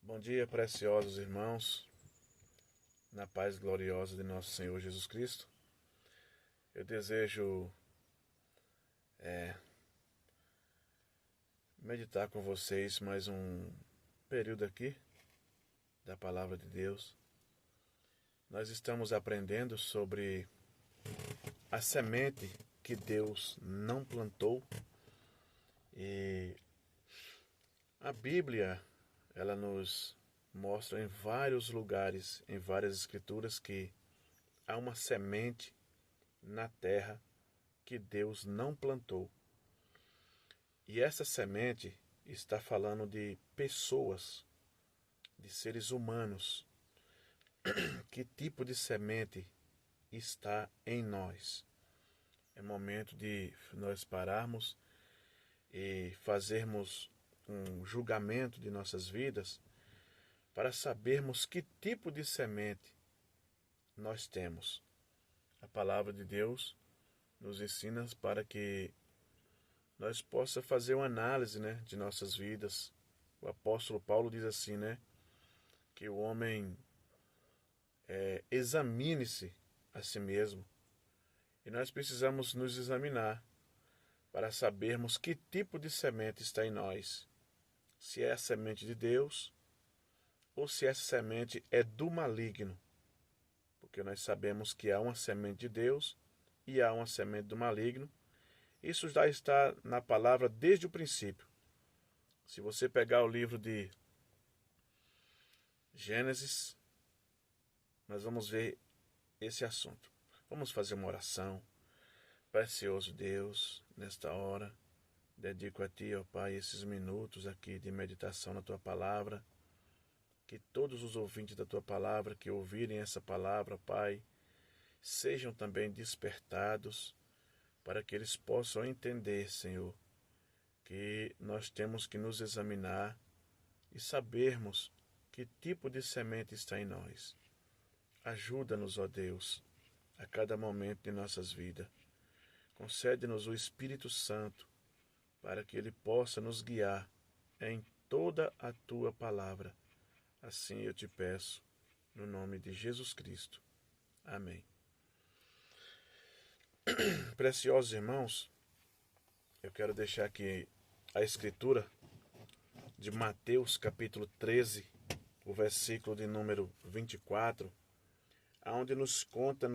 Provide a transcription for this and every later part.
Bom dia, preciosos irmãos, na paz gloriosa de nosso Senhor Jesus Cristo. Eu desejo meditar com vocês mais um período aqui da Palavra de Deus. Nós estamos aprendendo sobre a semente que Deus não plantou e a Bíblia, ela nos mostra em vários lugares, em várias escrituras, que há uma semente na terra que Deus não plantou. E essa semente está falando de pessoas, de seres humanos. Que tipo de semente está em nós? É momento de nós pararmos e fazermos um julgamento de nossas vidas para sabermos que tipo de semente nós temos. A palavra de Deus nos ensina para que nós possamos fazer uma análise, de nossas vidas. O apóstolo Paulo diz assim, que o homem examine-se a si mesmo. E nós precisamos nos examinar para sabermos que tipo de semente está em nós. Se é a semente de Deus ou se essa semente é do maligno. Porque nós sabemos que há uma semente de Deus e há uma semente do maligno. Isso já está na palavra desde o princípio. Se você pegar o livro de Gênesis, nós vamos ver esse assunto. Vamos fazer uma oração. Precioso Deus, nesta hora, dedico a Ti, ó Pai, esses minutos aqui de meditação na Tua palavra. Que todos os ouvintes da Tua palavra que ouvirem essa palavra, Pai, sejam também despertados para que eles possam entender, Senhor, que nós temos que nos examinar e sabermos que tipo de semente está em nós. Ajuda-nos, ó Deus, a cada momento de nossas vidas. Concede-nos o Espírito Santo para que Ele possa nos guiar em toda a Tua palavra. Assim eu te peço, no nome de Jesus Cristo. Amém. Preciosos irmãos, eu quero deixar aqui a escritura de Mateus capítulo 13, o versículo de número 24, onde nos conta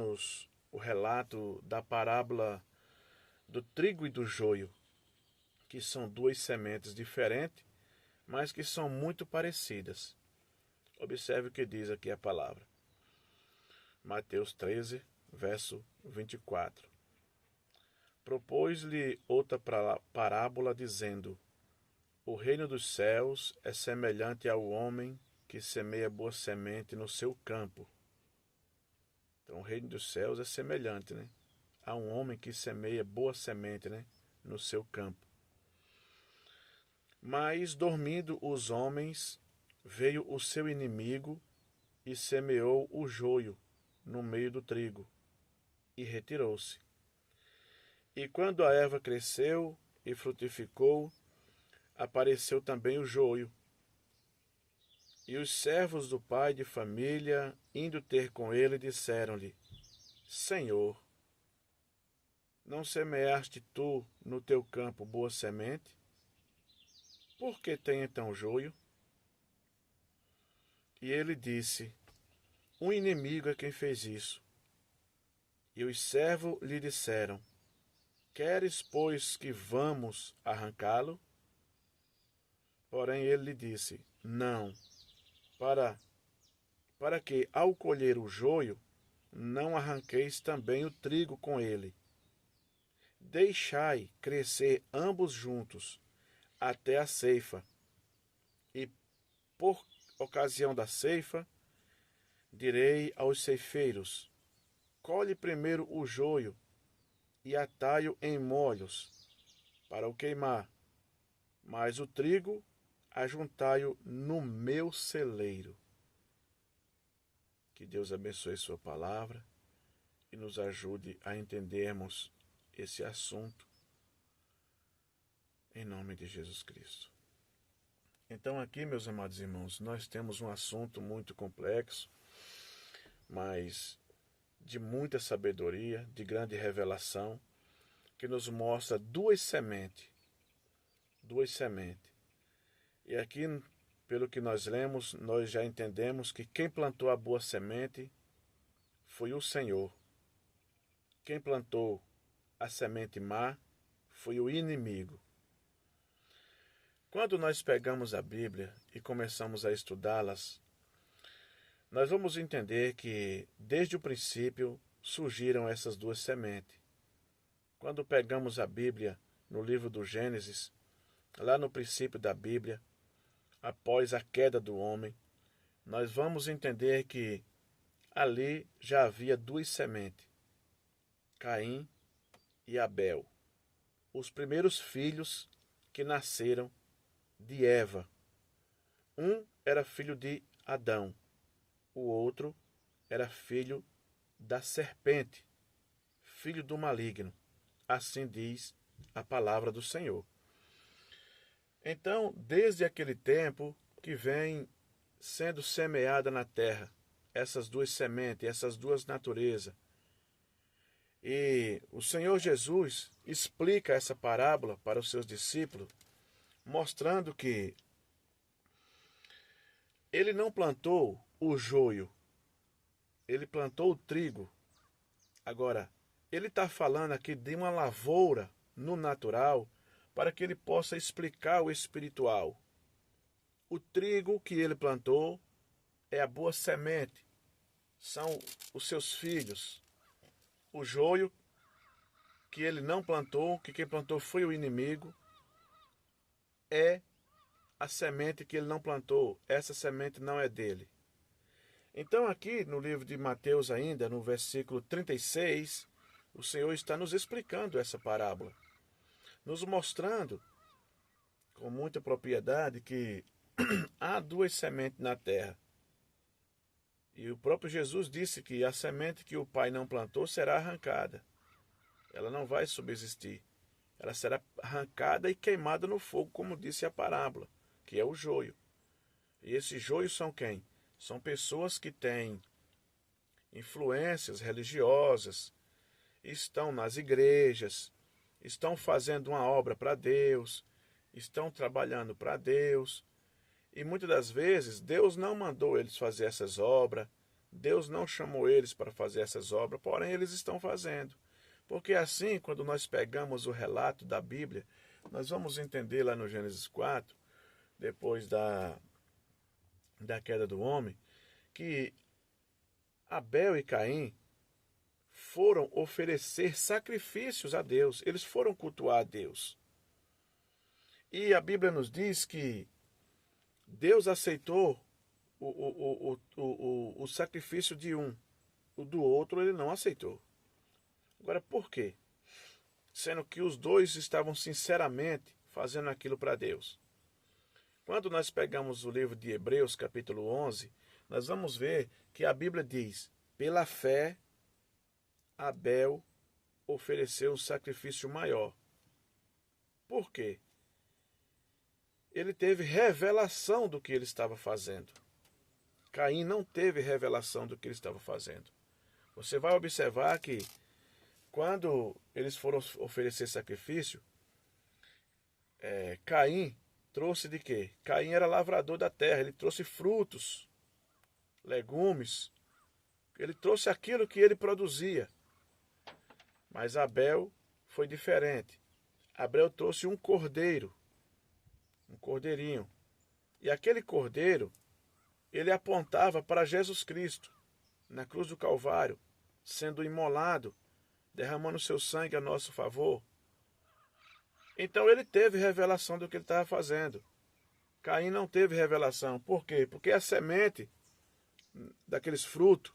o relato da parábola do trigo e do joio, que são duas sementes diferentes, mas que são muito parecidas. Observe o que diz aqui a palavra. Mateus 13, verso 24. Propôs-lhe outra parábola, dizendo: O reino dos céus é semelhante ao homem que semeia boa semente no seu campo. Então, o reino dos céus é semelhante, a um homem que semeia boa semente, no seu campo. Mas, dormindo os homens, veio o seu inimigo e semeou o joio no meio do trigo, e retirou-se. E quando a erva cresceu e frutificou, apareceu também o joio. E os servos do pai de família, indo ter com ele, disseram-lhe: Senhor, não semeaste tu no teu campo boa semente? Por que tem então joio? E ele disse: Um inimigo é quem fez isso. E os servos lhe disseram: Queres, pois, que vamos arrancá-lo? Porém ele lhe disse: Não, para que, ao colher o joio, não arranqueis também o trigo com ele. Deixai crescer ambos juntos, até a ceifa. E, por ocasião da ceifa, direi aos ceifeiros: Colhe primeiro o joio e atai-o em molhos, para o queimar, mas o trigo ajuntai-o no meu celeiro. Que Deus abençoe sua palavra e nos ajude a entendermos esse assunto, em nome de Jesus Cristo. Então aqui, meus amados irmãos, nós temos um assunto muito complexo, mas de muita sabedoria, de grande revelação, que nos mostra duas sementes. Duas sementes. E aqui, pelo que nós lemos, nós já entendemos que quem plantou a boa semente foi o Senhor. Quem plantou a semente má foi o inimigo. Quando nós pegamos a Bíblia e começamos a estudá-las, nós vamos entender que desde o princípio surgiram essas duas sementes. Quando pegamos a Bíblia no livro do Gênesis, lá no princípio da Bíblia, após a queda do homem, nós vamos entender que ali já havia duas sementes, Caim e Abel, os primeiros filhos que nasceram de Eva. Um era filho de Adão, o outro era filho da serpente, filho do maligno. Assim diz a palavra do Senhor. Então, desde aquele tempo que vem sendo semeada na terra essas duas sementes, essas duas naturezas. E o Senhor Jesus explica essa parábola para os seus discípulos, mostrando que ele não plantou o joio, ele plantou o trigo. Agora, ele está falando aqui de uma lavoura no natural para que ele possa explicar o espiritual. O trigo que ele plantou é a boa semente, são os seus filhos. O joio que ele não plantou, que quem plantou foi o inimigo, é a semente que ele não plantou. Essa semente não é dele. Então aqui no livro de Mateus ainda, no versículo 36, o Senhor está nos explicando essa parábola, nos mostrando com muita propriedade que há duas sementes na terra. E o próprio Jesus disse que a semente que o Pai não plantou será arrancada. Ela não vai subsistir. Ela será arrancada e queimada no fogo, como disse a parábola, que é o joio. E esses joios são quem? São pessoas que têm influências religiosas, estão nas igrejas, estão fazendo uma obra para Deus, estão trabalhando para Deus. E muitas das vezes Deus não mandou eles fazer essas obras, Deus não chamou eles para fazer essas obras, porém eles estão fazendo. Porque assim, quando nós pegamos o relato da Bíblia, nós vamos entender lá no Gênesis 4, depois da queda do homem, que Abel e Caim foram oferecer sacrifícios a Deus, eles foram cultuar a Deus. E a Bíblia nos diz que Deus aceitou o sacrifício de um, o do outro ele não aceitou. Agora, por quê? Sendo que os dois estavam sinceramente fazendo aquilo para Deus. Quando nós pegamos o livro de Hebreus, capítulo 11, nós vamos ver que a Bíblia diz: pela fé, Abel ofereceu um sacrifício maior. Por quê? Ele teve revelação do que ele estava fazendo. Caim não teve revelação do que ele estava fazendo. Você vai observar que quando eles foram oferecer sacrifício, Caim trouxe de quê? Caim era lavrador da terra, ele trouxe frutos, legumes, ele trouxe aquilo que ele produzia. Mas Abel foi diferente. Abel trouxe um cordeiro, um cordeirinho. E aquele cordeiro, ele apontava para Jesus Cristo, na cruz do Calvário, sendo imolado, derramando seu sangue a nosso favor. Então ele teve revelação do que ele estava fazendo. Caim não teve revelação. Por quê? Porque a semente daqueles frutos,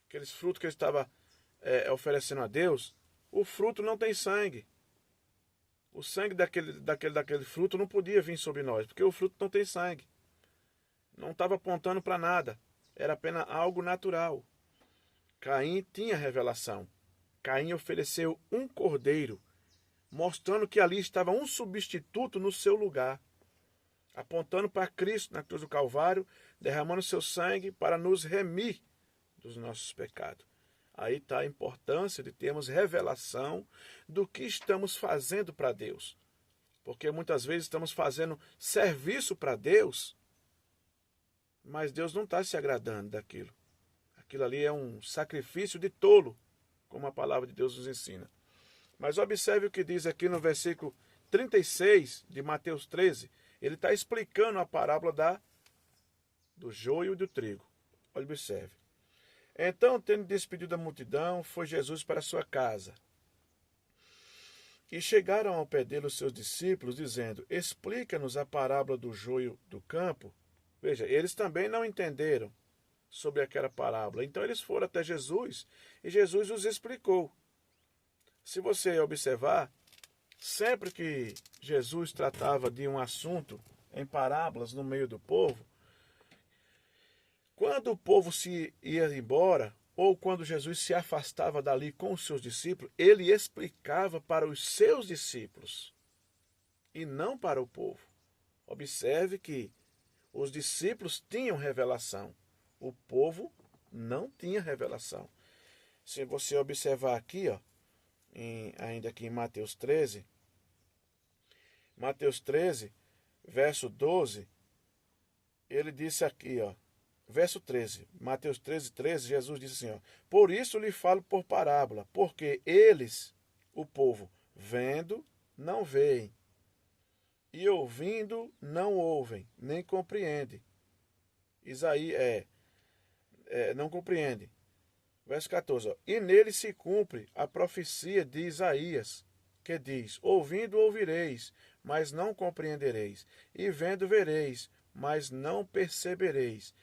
que ele estava oferecendo a Deus, o fruto não tem sangue. O sangue daquele fruto não podia vir sobre nós, porque o fruto não tem sangue. Não estava apontando para nada. Era apenas algo natural. Caim tinha revelação. Caim ofereceu um cordeiro, mostrando que ali estava um substituto no seu lugar. apontando para Cristo na cruz do Calvário, derramando seu sangue para nos remir dos nossos pecados. Aí está a importância de termos revelação do que estamos fazendo para Deus. Porque muitas vezes estamos fazendo serviço para Deus, mas Deus não está se agradando daquilo. Aquilo ali é um sacrifício de tolo, como a palavra de Deus nos ensina. Mas observe o que diz aqui no versículo 36 de Mateus 13. Ele está explicando a parábola do joio e do trigo. Olha, observe. Então, tendo despedido a multidão, foi Jesus para sua casa. E chegaram ao pé dele os seus discípulos, dizendo: explica-nos a parábola do joio do campo. Veja, eles também não entenderam sobre aquela parábola. Então eles foram até Jesus e Jesus os explicou. Se você observar, sempre que Jesus tratava de um assunto em parábolas no meio do povo, quando o povo se ia embora, ou quando Jesus se afastava dali com os seus discípulos, ele explicava para os seus discípulos e não para o povo. Observe que os discípulos tinham revelação, o povo não tinha revelação. Se você observar aqui, ó, ainda aqui em Mateus 13, verso 12, ele disse aqui, ó, verso 13, Mateus 13, 13, Jesus disse assim, ó, por isso lhe falo por parábola, porque eles, o povo, vendo, não veem, e ouvindo, não ouvem, nem compreendem. Isaías, não compreende. Verso 14, ó, e nele se cumpre a profecia de Isaías, que diz, ouvindo ouvireis, mas não compreendereis, e vendo vereis, mas não percebereis.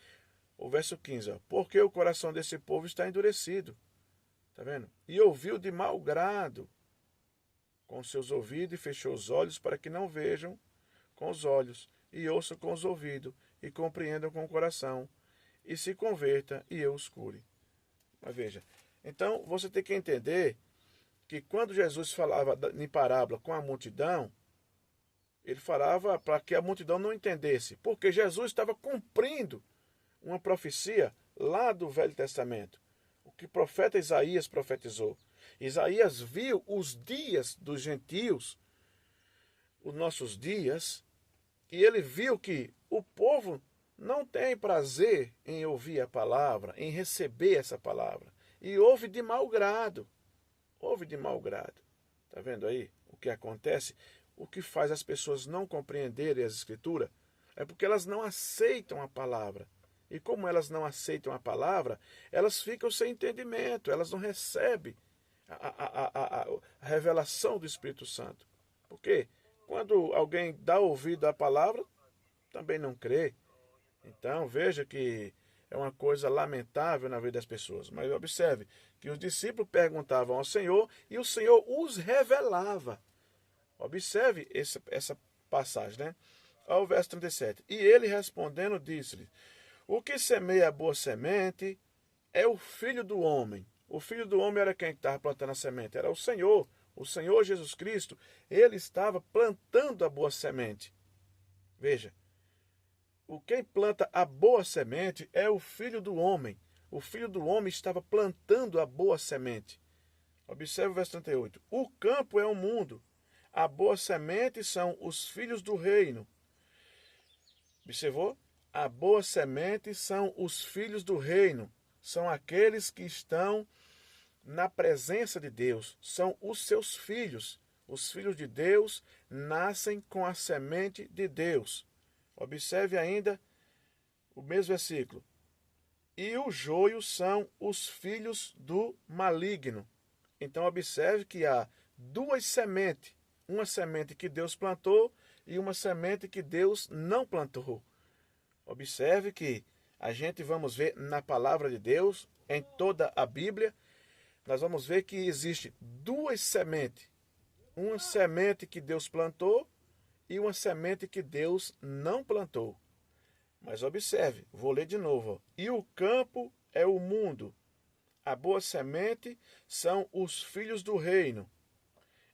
O verso 15, ó, porque o coração desse povo está endurecido, tá vendo? E ouviu de mau grado com seus ouvidos e fechou os olhos para que não vejam com os olhos, e ouçam com os ouvidos, e compreendam com o coração, e se converta, e eu os cure. Mas veja, então você tem que entender que quando Jesus falava em parábola com a multidão, ele falava para que a multidão não entendesse, porque Jesus estava cumprindo uma profecia lá do Velho Testamento, o que o profeta Isaías profetizou. Isaías viu os dias dos gentios, os nossos dias, e ele viu que o povo não tem prazer em ouvir a palavra, em receber essa palavra, e ouve de mau grado. Ouve de mau grado. Está vendo aí o que acontece? O que faz as pessoas não compreenderem as Escrituras é porque elas não aceitam a palavra. E como elas não aceitam a palavra, elas ficam sem entendimento, elas não recebem a revelação do Espírito Santo. Por quê? Quando alguém dá ouvido à palavra, também não crê. Então veja que é uma coisa lamentável na vida das pessoas. Mas observe que os discípulos perguntavam ao Senhor e o Senhor os revelava. Observe essa passagem, né? Ao verso 37. E ele respondendo disse-lhe, o que semeia a boa semente é o Filho do Homem. O Filho do Homem era quem estava plantando a semente? Era o Senhor Jesus Cristo. Ele estava plantando a boa semente. Veja, quem planta a boa semente é o Filho do Homem. O Filho do Homem estava plantando a boa semente. Observe o verso 38. O campo é o mundo. A boa semente são os filhos do reino. Observou? A boa semente são os filhos do reino. São aqueles que estão na presença de Deus. São os seus filhos. Os filhos de Deus nascem com a semente de Deus. Observe ainda o mesmo versículo. E o joio são os filhos do maligno. Então observe que há duas sementes. Uma semente que Deus plantou e uma semente que Deus não plantou. Observe que a gente vamos ver na palavra de Deus, em toda a Bíblia, nós vamos ver que existe duas sementes. Uma semente que Deus plantou e uma semente que Deus não plantou. Mas observe, vou ler de novo. Ó. E o campo é o mundo. A boa semente são os filhos do reino.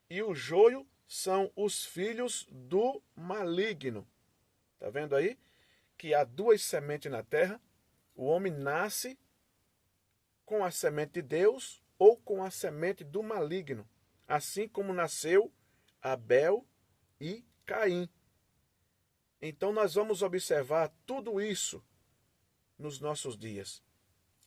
E o joio são os filhos do maligno. Está vendo aí? Que há duas sementes na terra. O homem nasce com a semente de Deus ou com a semente do maligno. Assim como nasceu Abel e Caim. Então nós vamos observar tudo isso nos nossos dias.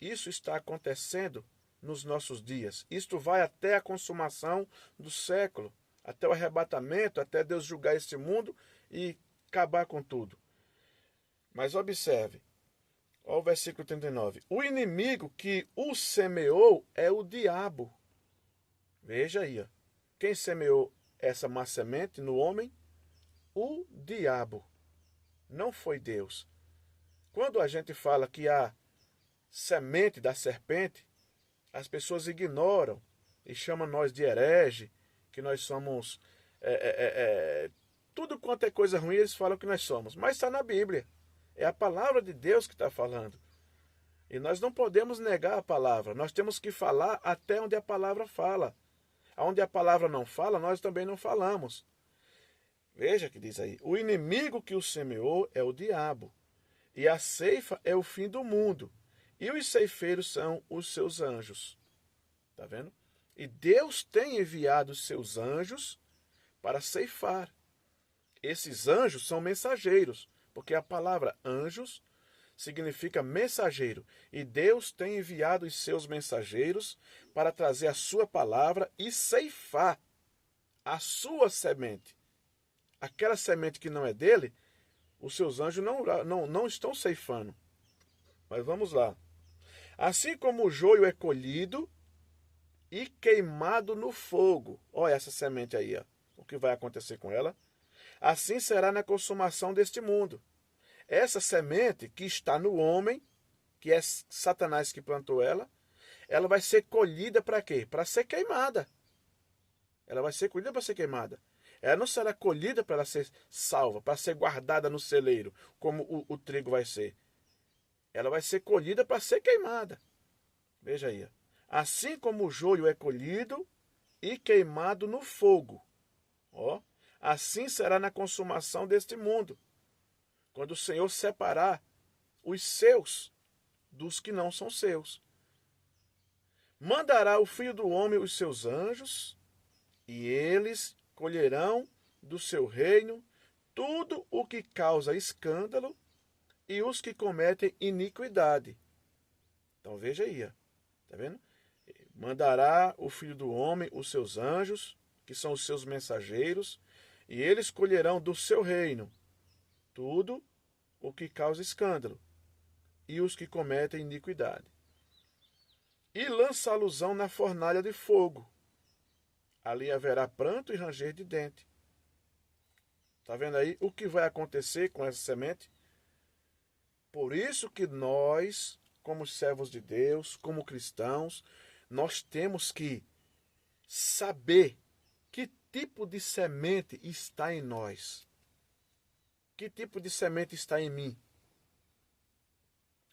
Isso está acontecendo nos nossos dias. Isto vai até a consumação do século, até o arrebatamento, até Deus julgar este mundo e acabar com tudo. Mas observe, olha o versículo 39. O inimigo que o semeou é o diabo. Veja aí, ó. Quem semeou essa má semente no homem? O diabo. Não foi Deus. Quando a gente fala que há semente da serpente, as pessoas ignoram e chamam nós de herege, que nós somos tudo quanto é coisa ruim, eles falam que nós somos. Mas está na Bíblia. É a palavra de Deus que está falando. E nós não podemos negar a palavra. Nós temos que falar até onde a palavra fala. Onde a palavra não fala, nós também não falamos. Veja que diz aí. O inimigo que o semeou é o diabo. E a ceifa é o fim do mundo. E os ceifeiros são os seus anjos. Está vendo? E Deus tem enviado os seus anjos para ceifar. Esses anjos são mensageiros, porque a palavra anjos significa mensageiro. E Deus tem enviado os seus mensageiros para trazer a sua palavra e ceifar a sua semente. Aquela semente que não é dele, os seus anjos não estão ceifando. Mas vamos lá. Assim como o joio é colhido e queimado no fogo. Olha essa semente aí, ó. O que vai acontecer com ela? Assim será na consumação deste mundo. Essa semente que está no homem, que é Satanás que plantou ela vai ser colhida para quê? Para ser queimada. Ela vai ser colhida para ser queimada. Ela não será colhida para ela ser salva, para ser guardada no celeiro, como o trigo vai ser. Ela vai ser colhida para ser queimada. Veja aí. Assim como o joio é colhido e queimado no fogo. Ó, assim será na consumação deste mundo. Quando o Senhor separar os seus dos que não são seus. Mandará o Filho do Homem os seus anjos, e eles colherão do seu reino tudo o que causa escândalo e os que cometem iniquidade. Então veja aí, está vendo? Mandará o Filho do Homem os seus anjos, que são os seus mensageiros, e eles colherão do seu reino tudo o que causa escândalo e os que cometem iniquidade. E lançá-los-ão na fornalha de fogo. Ali haverá pranto e ranger de dente. Está vendo aí o que vai acontecer com essa semente? Por isso que nós, como servos de Deus, como cristãos, nós temos que saber que tipo de semente está em nós. Que tipo de semente está em mim?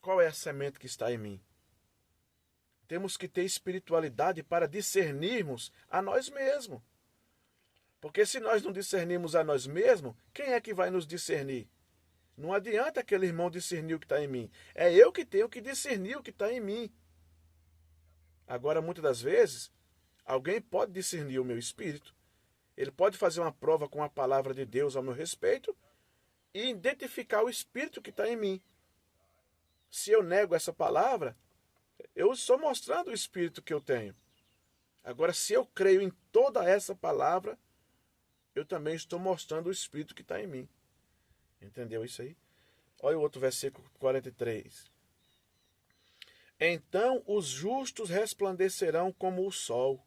Qual é a semente que está em mim? Temos que ter espiritualidade para discernirmos a nós mesmos. Porque se nós não discernirmos a nós mesmos, quem é que vai nos discernir? Não adianta aquele irmão discernir o que está em mim. É eu que tenho que discernir o que está em mim. Agora, muitas das vezes, alguém pode discernir o meu espírito. Ele pode fazer uma prova com a palavra de Deus ao meu respeito e identificar o espírito que está em mim. Se eu nego essa palavra, eu estou mostrando o espírito que eu tenho. Agora, se eu creio em toda essa palavra, eu também estou mostrando o espírito que está em mim. Entendeu isso aí? Olha o outro versículo 43. Então os justos resplandecerão como o sol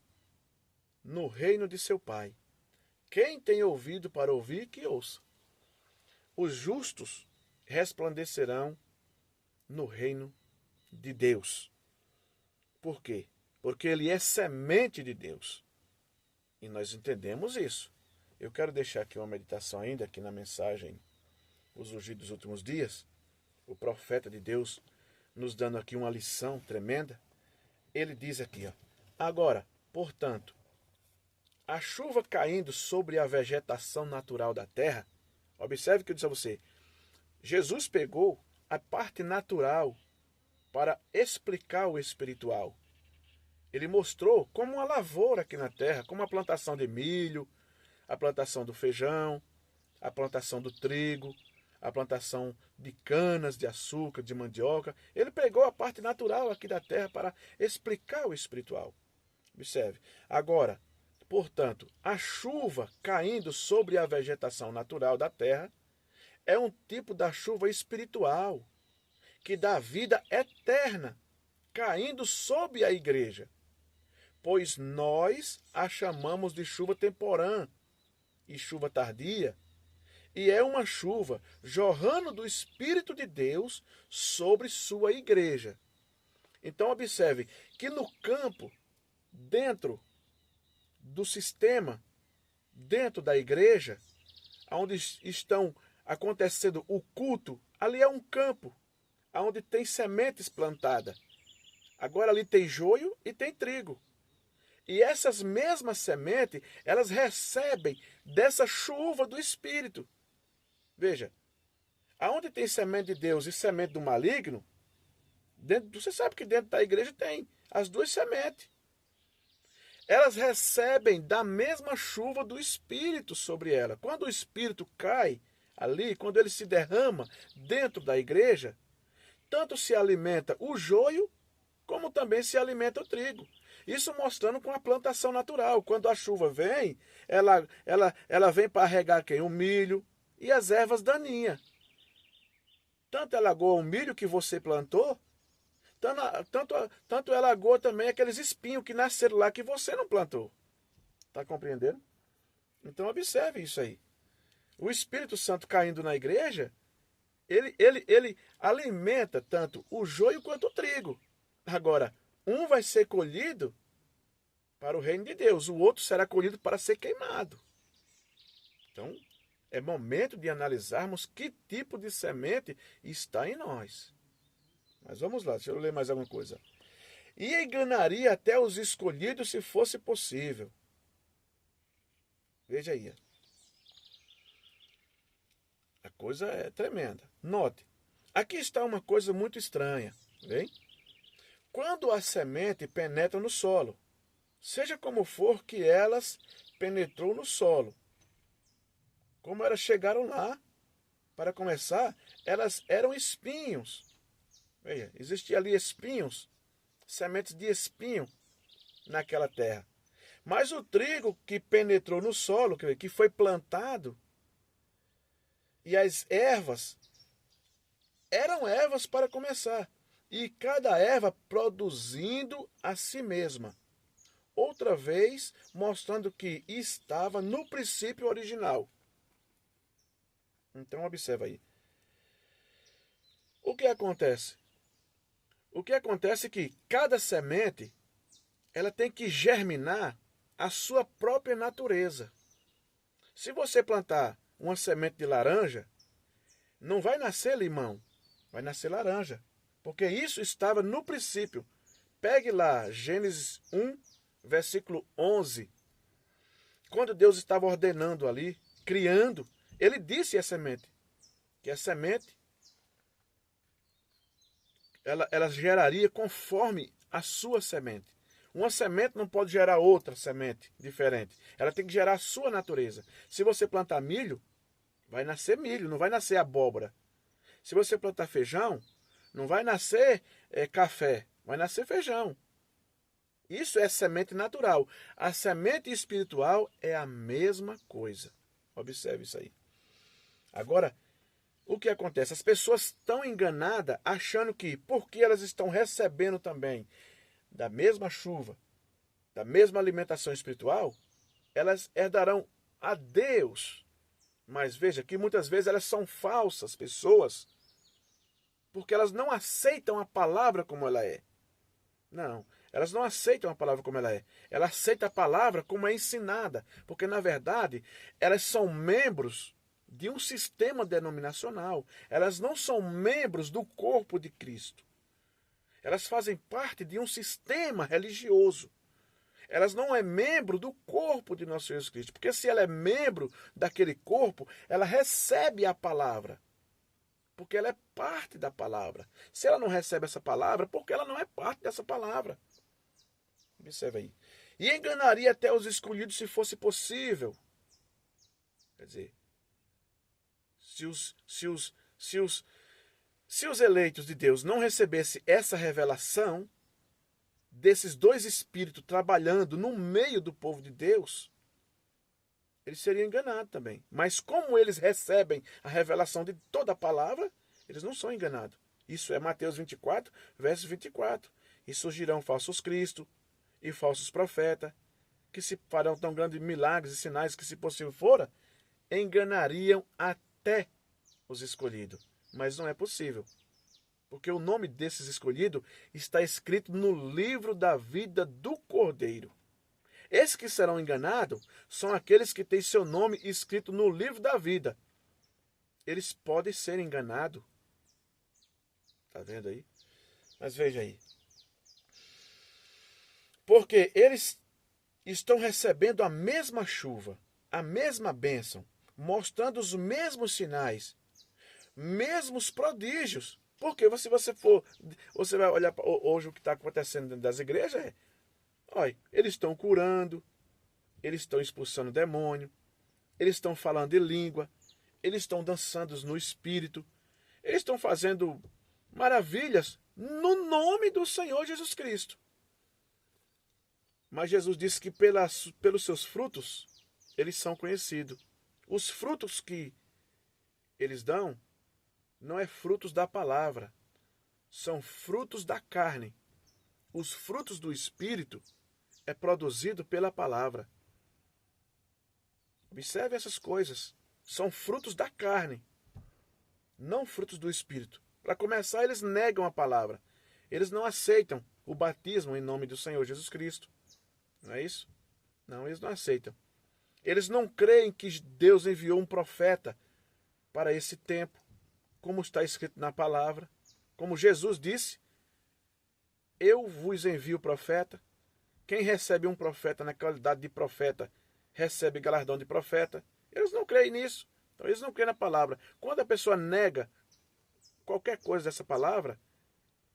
no reino de seu Pai. Quem tem ouvido para ouvir, que ouça. Os justos resplandecerão no reino de Deus. Por quê? Porque ele é semente de Deus. E nós entendemos isso. Eu quero deixar aqui uma meditação ainda, aqui na mensagem Os Ungidos dos Últimos Dias. O profeta de Deus nos dando aqui uma lição tremenda. Ele diz aqui, ó, agora, portanto, a chuva caindo sobre a vegetação natural da terra, observe o que eu disse a você, Jesus pegou a parte natural para explicar o espiritual. Ele mostrou como uma lavoura aqui na terra, como a plantação de milho, a plantação do feijão, a plantação do trigo, a plantação de canas de açúcar, de mandioca. Ele pegou a parte natural aqui da terra para explicar o espiritual. Observe. Agora, portanto, a chuva caindo sobre a vegetação natural da terra é um tipo da chuva espiritual que dá vida eterna, caindo sobre a igreja. Pois nós a chamamos de chuva temporã e chuva tardia, e é uma chuva jorrando do Espírito de Deus sobre sua igreja. Então observe que no campo, dentro do sistema, dentro da igreja, onde estão acontecendo o culto, ali é um campo, onde tem sementes plantadas. Agora ali tem joio e tem trigo. E essas mesmas sementes, elas recebem dessa chuva do Espírito. Veja, aonde tem semente de Deus e semente do maligno, você sabe que dentro da igreja tem as duas sementes. Elas recebem da mesma chuva do Espírito sobre ela. Quando o Espírito cai ali, quando ele se derrama dentro da igreja, tanto se alimenta o joio, como também se alimenta o trigo. Isso mostrando com a plantação natural. Quando a chuva vem, ela vem para regar quem? O milho e as ervas daninhas. Tanto ela agoa o milho que você plantou, tanto ela agoa também aqueles espinhos que nasceram lá que você não plantou. Está compreendendo? Então observe isso aí. O Espírito Santo caindo na igreja, ele alimenta tanto o joio quanto o trigo. Agora, um vai ser colhido para o reino de Deus, o outro será colhido para ser queimado. Então, é momento de analisarmos que tipo de semente está em nós. Mas vamos lá, deixa eu ler mais alguma coisa. E enganaria até os escolhidos se fosse possível. Veja aí. A coisa é tremenda. Note, aqui está uma coisa muito estranha. Vem? Quando a semente penetra no solo, seja como for que elas penetrou no solo, como elas chegaram lá, para começar, elas eram espinhos. Veja, existia ali espinhos, sementes de espinho naquela terra. Mas o trigo que penetrou no solo, que foi plantado, e as ervas, eram ervas para começar. E cada erva produzindo a si mesma. Outra vez, mostrando que estava no princípio original. Então, observa aí. O que acontece? O que acontece é que cada semente, ela tem que germinar a sua própria natureza. Se você plantar uma semente de laranja, não vai nascer limão, vai nascer laranja. Porque isso estava no princípio. Pegue lá Gênesis 1, versículo 11. Quando Deus estava ordenando ali, criando, ele disse à semente, que a semente, ela geraria conforme a sua semente. Uma semente não pode gerar outra semente diferente. Ela tem que gerar a sua natureza. Se você plantar milho, vai nascer milho, não vai nascer abóbora. Se você plantar feijão, não vai nascer café, vai nascer feijão. Isso é semente natural. A semente espiritual é a mesma coisa. Observe isso aí. Agora, o que acontece? As pessoas estão enganadas achando que, porque elas estão recebendo também da mesma chuva, da mesma alimentação espiritual, elas herdarão a Deus. Mas veja que muitas vezes elas são falsas pessoas, porque elas não aceitam a palavra como ela é. Não, elas não aceitam a palavra como ela é. Elas aceitam a palavra como é ensinada, porque na verdade elas são membros de um sistema denominacional. Elas não são membros do corpo de Cristo. Elas fazem parte de um sistema religioso. Elas não é membro do corpo de nosso Jesus Cristo, porque se ela é membro daquele corpo, ela recebe a palavra. porque ela é parte da palavra. Se ela não recebe essa palavra, porque ela não é parte dessa palavra. Observe aí. E enganaria até os escolhidos se fosse possível. Quer dizer, se os eleitos de Deus não recebessem essa revelação desses dois espíritos trabalhando no meio do povo de Deus, eles seriam enganados também. Mas como eles recebem a revelação de toda a palavra, eles não são enganados. Isso é Mateus 24, verso 24. E surgirão falsos cristos e falsos profetas, que se farão tão grandes milagres e sinais que, se possível fora, enganariam até os escolhidos. Mas não é possível. Porque o nome desses escolhidos está escrito no livro da vida do Cordeiro. Esses que serão enganados são aqueles que têm seu nome escrito no livro da vida. Eles podem ser enganados. Está vendo aí? Mas veja aí. Porque eles estão recebendo a mesma chuva, a mesma bênção, mostrando os mesmos sinais, mesmos prodígios. Porque se você for, você vai olhar hoje o que está acontecendo dentro das igrejas, olha, eles estão curando, eles estão expulsando demônio, eles estão falando em língua, eles estão dançando no espírito, eles estão fazendo maravilhas no nome do Senhor Jesus Cristo. Mas Jesus disse que pelos seus frutos, eles são conhecidos. Os frutos que eles dão não é frutos da palavra, são frutos da carne. Os frutos do Espírito é produzido pela palavra. Observe essas coisas. São frutos da carne, não frutos do Espírito. Para começar, eles negam a palavra. Eles não aceitam o batismo em nome do Senhor Jesus Cristo. Não é isso? Não, eles não aceitam. Eles não creem que Deus enviou um profeta para esse tempo, como está escrito na palavra. Como Jesus disse, eu vos envio o profeta. Quem recebe um profeta na qualidade de profeta, recebe galardão de profeta. Eles não creem nisso. Então eles não creem na palavra. Quando a pessoa nega qualquer coisa dessa palavra,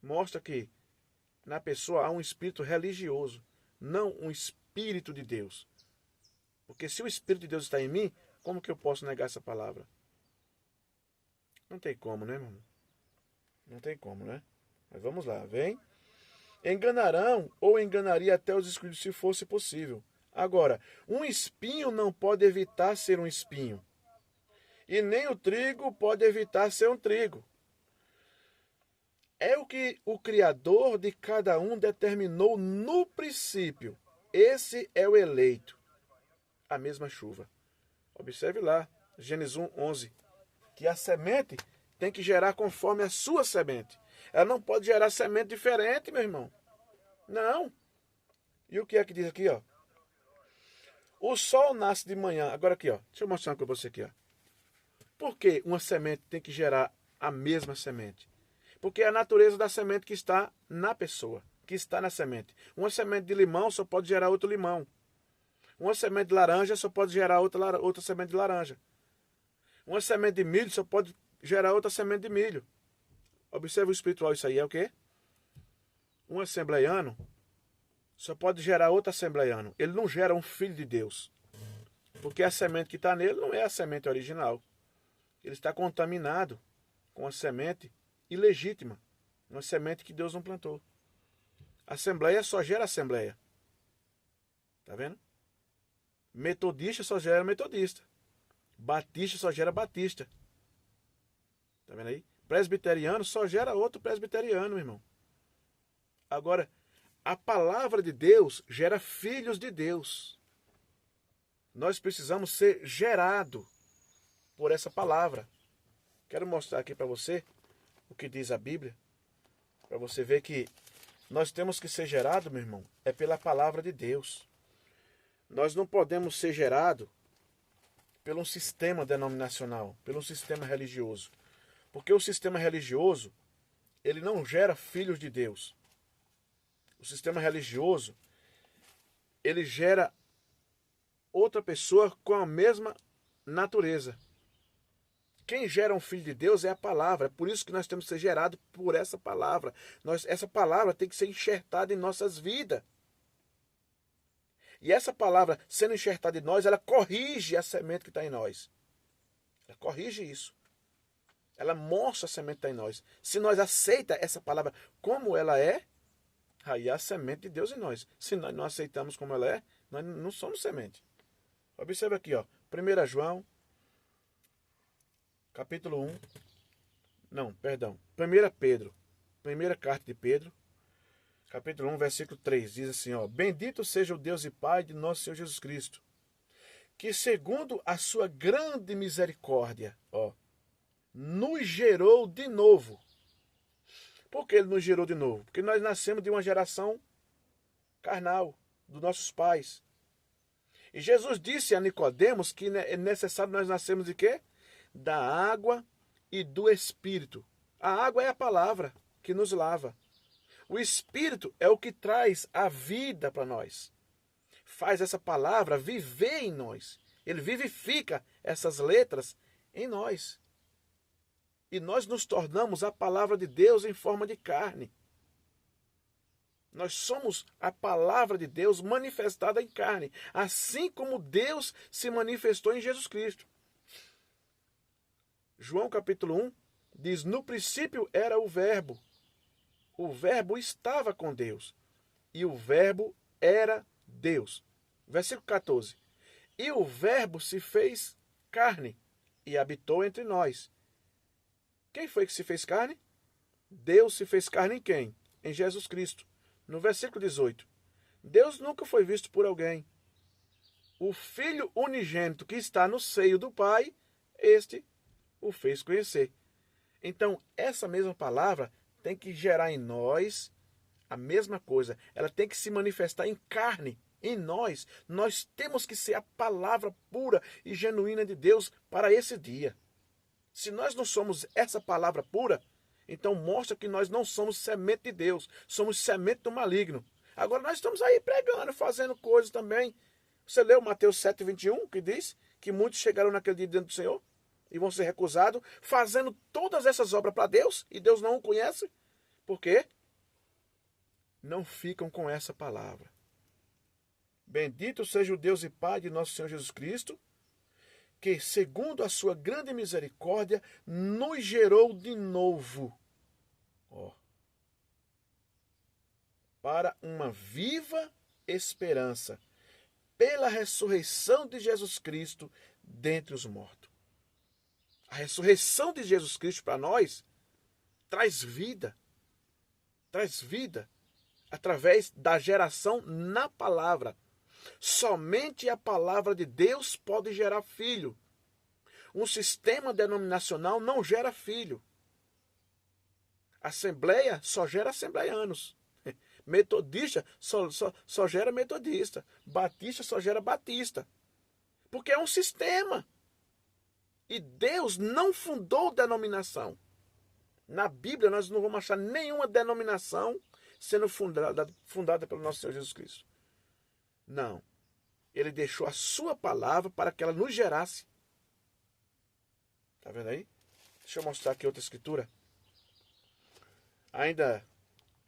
mostra que na pessoa há um espírito religioso, não um espírito de Deus. Porque se o Espírito de Deus está em mim, como que eu posso negar essa palavra? Não tem como, né, meu irmão? Não tem como, né? Mas vamos lá, vem. Enganarão ou enganaria até os escolhidos se fosse possível. Agora, um espinho não pode evitar ser um espinho. E nem o trigo pode evitar ser um trigo. É o que o Criador de cada um determinou no princípio. Esse é o eleito. A mesma chuva. Observe lá, Gênesis 1:11, que a semente tem que gerar conforme a sua semente. Ela não pode gerar semente diferente, meu irmão. Não. E o que é que diz aqui, ó? O sol nasce de manhã. Agora aqui, ó. Deixa eu mostrar para você aqui, ó. Por que uma semente tem que gerar a mesma semente? Porque é a natureza da semente que está na pessoa, que está na semente. Uma semente de limão só pode gerar outro limão. Uma semente de laranja só pode gerar outra semente de laranja. Uma semente de milho só pode gerar outra semente de milho. Observe o espiritual, isso aí é o quê? Um assembleiano só pode gerar outro assembleiano. Ele não gera um filho de Deus. Porque a semente que está nele não é a semente original. Ele está contaminado com a semente ilegítima. Uma semente que Deus não plantou. Assembleia só gera assembleia. Tá vendo? Metodista só gera metodista. Batista só gera batista. Tá vendo aí? Presbiteriano só gera outro presbiteriano, meu irmão. Agora, a palavra de Deus gera filhos de Deus. Nós precisamos ser gerados por essa palavra. Quero mostrar aqui para você o que diz a Bíblia. Para você ver que nós temos que ser gerados, meu irmão, é pela palavra de Deus. Nós não podemos ser gerados pelo um sistema denominacional, pelo um sistema religioso. Porque o sistema religioso, ele não gera filhos de Deus. O sistema religioso, ele gera outra pessoa com a mesma natureza. quem gera um filho de Deus é a palavra. É por isso que nós temos que ser gerados por essa palavra. Essa palavra tem que ser enxertada em nossas vidas. E essa palavra sendo enxertada em nós, ela corrige a semente que está em nós. Ela corrige isso. Ela mostra a semente que está em nós. Se nós aceitamos essa palavra como ela é, aí é a semente de Deus em nós. Se nós não aceitamos como ela é, nós não somos semente. Observa aqui, ó. 1 João, capítulo 1. Não, perdão. 1 Pedro. Primeira carta de Pedro, capítulo 1, versículo 3. Diz assim, ó. Bendito seja o Deus e Pai de nosso Senhor Jesus Cristo, que segundo a sua grande misericórdia, ó, nos gerou de novo. Por que ele nos gerou de novo? Porque nós nascemos de uma geração carnal, dos nossos pais. E Jesus disse a Nicodemos que é necessário nós nascermos de quê? Da água e do Espírito. A água é a palavra que nos lava. O Espírito é o que traz a vida para nós. Faz essa palavra viver em nós. Ele vivifica essas letras em nós. E nós nos tornamos a palavra de Deus em forma de carne. Nós somos a palavra de Deus manifestada em carne, assim como Deus se manifestou em Jesus Cristo. João capítulo 1 diz, no princípio era o Verbo estava com Deus, e o Verbo era Deus. Versículo 14, e o Verbo se fez carne e habitou entre nós. Quem foi que se fez carne? Deus se fez carne em quem? Em Jesus Cristo. No versículo 18. Deus nunca foi visto por alguém. O Filho unigênito que está no seio do Pai, este o fez conhecer. Então, essa mesma palavra tem que gerar em nós a mesma coisa. Ela tem que se manifestar em carne, em nós. Nós temos que ser a palavra pura e genuína de Deus para esse dia. Se nós não somos essa palavra pura, então mostra que nós não somos semente de Deus, somos semente do maligno. Agora nós estamos aí pregando, fazendo coisas também. Você leu Mateus 7,21, que diz que muitos chegarão naquele dia diante do Senhor e vão ser recusados, fazendo todas essas obras para Deus, e Deus não o conhece. Por quê? Não ficam com essa palavra. Bendito seja o Deus e Pai de nosso Senhor Jesus Cristo, que, segundo a sua grande misericórdia, nos gerou de novo, ó, para uma viva esperança, pela ressurreição de Jesus Cristo dentre os mortos. A ressurreição de Jesus Cristo para nós traz vida através da geração na palavra. Somente a palavra de Deus pode gerar filho. Um sistema denominacional não gera filho. Assembleia só gera assembleianos. Metodista só gera metodista. Batista só gera batista. Porque é um sistema. E Deus não fundou denominação. Na Bíblia nós não vamos achar nenhuma denominação sendo fundada pelo nosso Senhor Jesus Cristo. Não. Ele deixou a sua palavra para que ela nos gerasse. Está vendo aí? Deixa eu mostrar aqui outra escritura. Ainda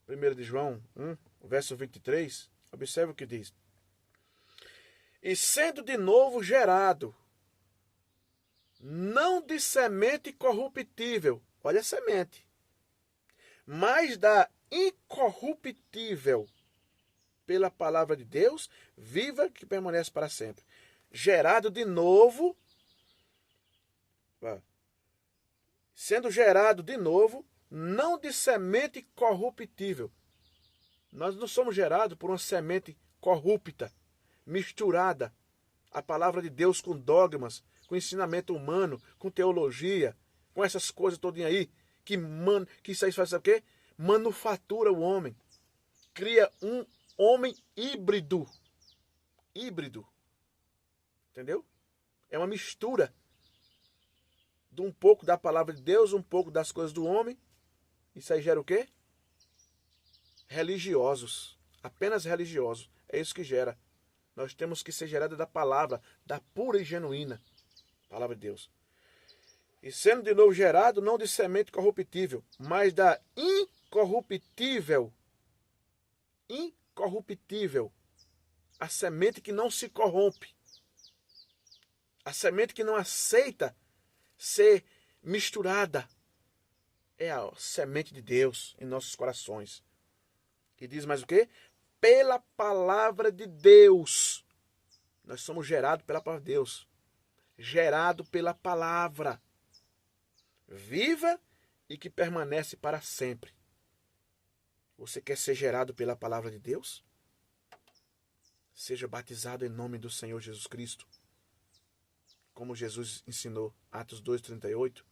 1 de João 1, verso 23. Observe o que diz. E sendo de novo gerado, não de semente corruptível. Olha a semente. Mas da incorruptível, pela palavra de Deus, viva que permanece para sempre. Gerado de novo, sendo gerado de novo, não de semente corruptível. Nós não somos gerados por uma semente corrupta, misturada. A palavra de Deus com dogmas, com ensinamento humano, com teologia, com essas coisas todas aí, que isso aí faz o quê? Manufatura o homem. Cria um homem híbrido. Híbrido. Entendeu? É uma mistura de um pouco da palavra de Deus, um pouco das coisas do homem. Isso aí gera o quê? Religiosos. Apenas religiosos. É isso que gera. Nós temos que ser gerados da palavra, da pura e genuína palavra de Deus. E sendo de novo gerado, não de semente corruptível, mas da incorruptível. Incorruptível. A semente que não se corrompe. A semente que não aceita ser misturada. É a semente de Deus em nossos corações. E diz mais o quê? Pela palavra de Deus. Nós somos gerados pela palavra de Deus. Gerado pela palavra. Viva e que permanece para sempre. Você quer ser gerado pela palavra de Deus? Seja batizado em nome do Senhor Jesus Cristo. Como Jesus ensinou. Atos 2:38.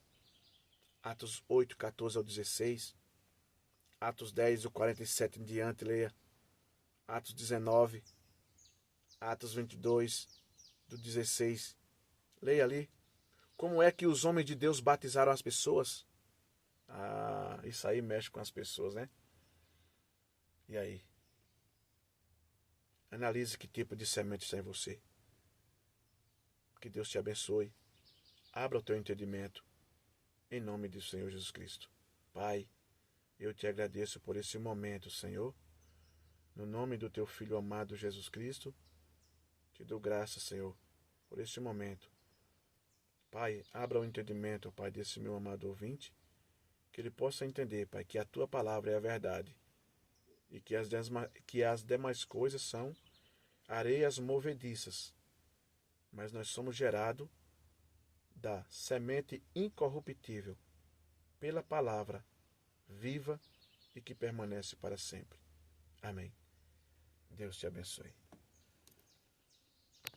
Atos 8:14 ao 16. Atos 10, do 47 em diante, leia. Atos 19. Atos 22, do 16. Leia ali. Como é que os homens de Deus batizaram as pessoas? Ah, isso aí mexe com as pessoas, né? E aí? Analise que tipo de semente está em você. Que Deus te abençoe. Abra o teu entendimento. Em nome do Senhor Jesus Cristo. Pai, eu te agradeço por esse momento, Senhor. No nome do teu Filho amado Jesus Cristo, te dou graça, Senhor, por este momento. Pai, abra o entendimento, Pai, desse meu amado ouvinte, que ele possa entender, Pai, que a tua palavra é a verdade e que as demais coisas são areias movediças. Mas nós somos gerados da semente incorruptível pela palavra viva e que permanece para sempre. Amém. Deus te abençoe.